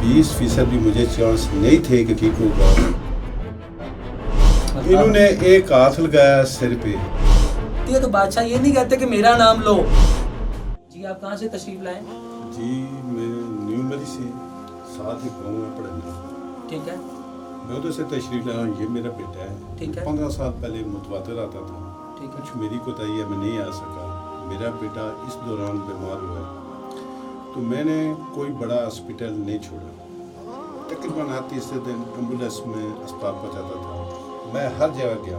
20% भी मुझे चांस नहीं थे कि ठीक होगा। इन्होंने एक हाथ लगाया सिर पे। ये तो बादशाह ये नहीं कहते कि मेरा नाम लो। जी आप कहाँ से तशरीफ लाए? जी मैं न्यू मरी से, साथ ही गाँव में पढ़ना। ठीक है, मैं उधर से तशरीफ लाया हूँ। ये मेरा बेटा है। ठीक है। 15 साल पहले मुतवातिर आता था। ठीक है। कुछ मेरी कोताही है, मैं नहीं आ सका। मेरा बेटा इस दौरान बीमार हुआ है, तो मैंने कोई बड़ा हॉस्पिटल नहीं छोड़ा। तकरीबन हर तीसरे दिन एम्बुलेंस में अस्पताल पहुँचाता था। मैं हर जगह गया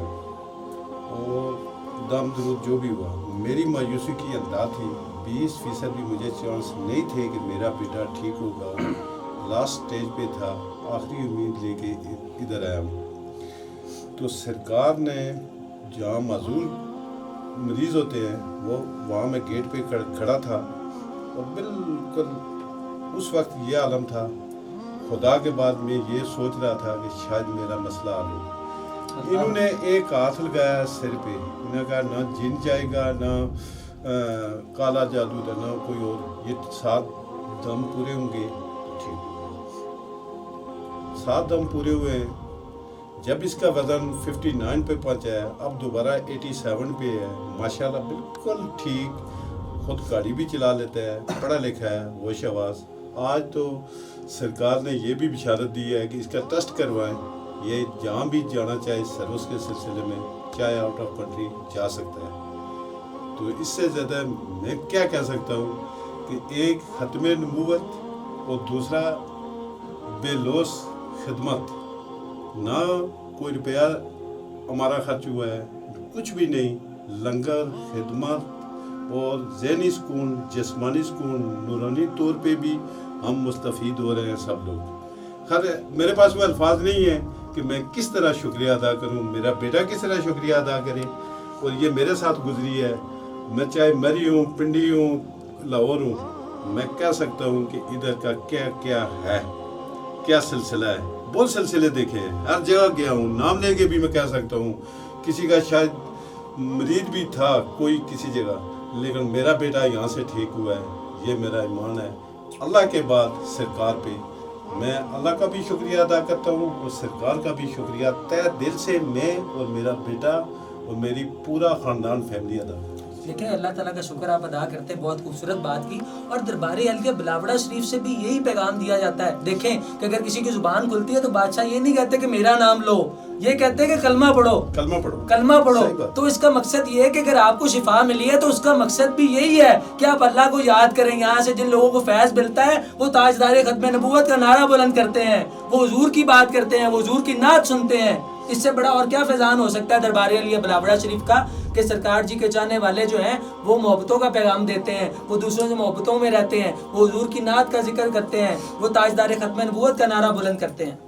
और दम दरूद जो भी हुआ, मेरी मायूसी की अंदाज थी। 20% भी मुझे चांस नहीं थे कि मेरा बेटा ठीक होगा। लास्ट स्टेज पे था, आखिरी उम्मीद लेके इधर आया हूँ। तो सरकार ने जहाँ माजूर मरीज़ होते हैं वो वहाँ मैं गेट पे खड़ा था और बिल्कुल उस वक्त ये आलम था। खुदा के बाद मैं ये सोच रहा था कि शायद मेरा मसला हल हो। इन्होंने एक हाथ लगाया सिर पे। इन्होंने कहा ना जिन जाएगा, ना काला जादू था, ना कोई और। ये 7 दम पूरे होंगे ठीक। 7 दम पूरे हुए हैं। जब इसका वज़न 59 पे पहुंचा है, अब दोबारा 87 पे है। माशाल्लाह बिल्कुल ठीक, खुद गाड़ी भी चला लेता है, पढ़ा लिखा है, होश आवाज़। आज तो सरकार ने ये भी बिशारत दी है कि इसका टेस्ट करवाएं। ये जहाँ भी जाना चाहे सर्विस के सिलसिले में, चाहे आउट ऑफ कंट्री जा सकता है। तो इससे ज़्यादा मैं क्या कह सकता हूँ कि एक ख़त्म नबूवत और दूसरा बेलोस खिदमत। ना कोई रुपया हमारा खर्च हुआ है, कुछ भी नहीं। लंगर, खिदमत और ज़हनी सुकून, जिस्मानी सुकून, नूरानी तौर पे भी हम मुस्तफ़ीद हो रहे हैं सब लोग। खैर मेरे पास वो अल्फाज नहीं है कि मैं किस तरह शुक्रिया अदा करूं, मेरा बेटा किस तरह शुक्रिया अदा करे। और ये मेरे साथ गुजरी है। मैं चाहे मरी हूँ, पिंडी हूँ, लाहौर हूँ, मैं कह सकता हूँ कि इधर का क्या क्या है, क्या सिलसिला है। बहुत सिलसिले देखे हैं, हर जगह गया हूँ। नाम लेके भी मैं कह सकता हूँ। किसी का शायद मरीज भी था कोई किसी जगह, लेकिन मेरा बेटा यहाँ से ठीक हुआ है। ये मेरा ईमान है। अल्लाह के बाद सरकार पे मैं अल्लाह का भी शुक्रिया अदा करता हूँ और सरकार का भी शुक्रिया तहे दिल से मैं और मेरा बेटा और मेरी पूरा ख़ानदान फैमिली अदा। देखें, अल्लाह ताला का शुक्र आप अदा करते हैं, बहुत खूबसूरत बात की। और दरबार अहलिया बिलावड़ा शरीफ से भी यही पैगाम दिया जाता है। देखें कि अगर किसी की जुबान खुलती है तो बादशाह ये नहीं कहते कि मेरा नाम लो, ये कहते हैं कि कलमा पढ़ो, कलमा पढ़ो, कलमा पढ़ो। तो इसका मकसद ये है कि अगर आपको शिफा मिली है तो उसका मकसद भी यही है कि आप अल्लाह को याद करें। यहाँ से जिन लोगों को फैज़ मिलता है वो ताजदार खत्म नबूवत का नारा बुलंद करते हैं, वो हुजूर की बात करते हैं, वो हुजूर की नात सुनते हैं। इससे बड़ा और क्या फैजान हो सकता है दरबार अहलिया बिलावड़ा शरीफ का कि सरकार जी के चाहने वाले जो हैं वो मोहब्बतों का पैगाम देते हैं, वो दूसरों से मोहब्बतों में रहते हैं, वो हुजूर की नात का जिक्र करते हैं, वो ताजदार खत्म नबूवत का नारा बुलंद करते हैं।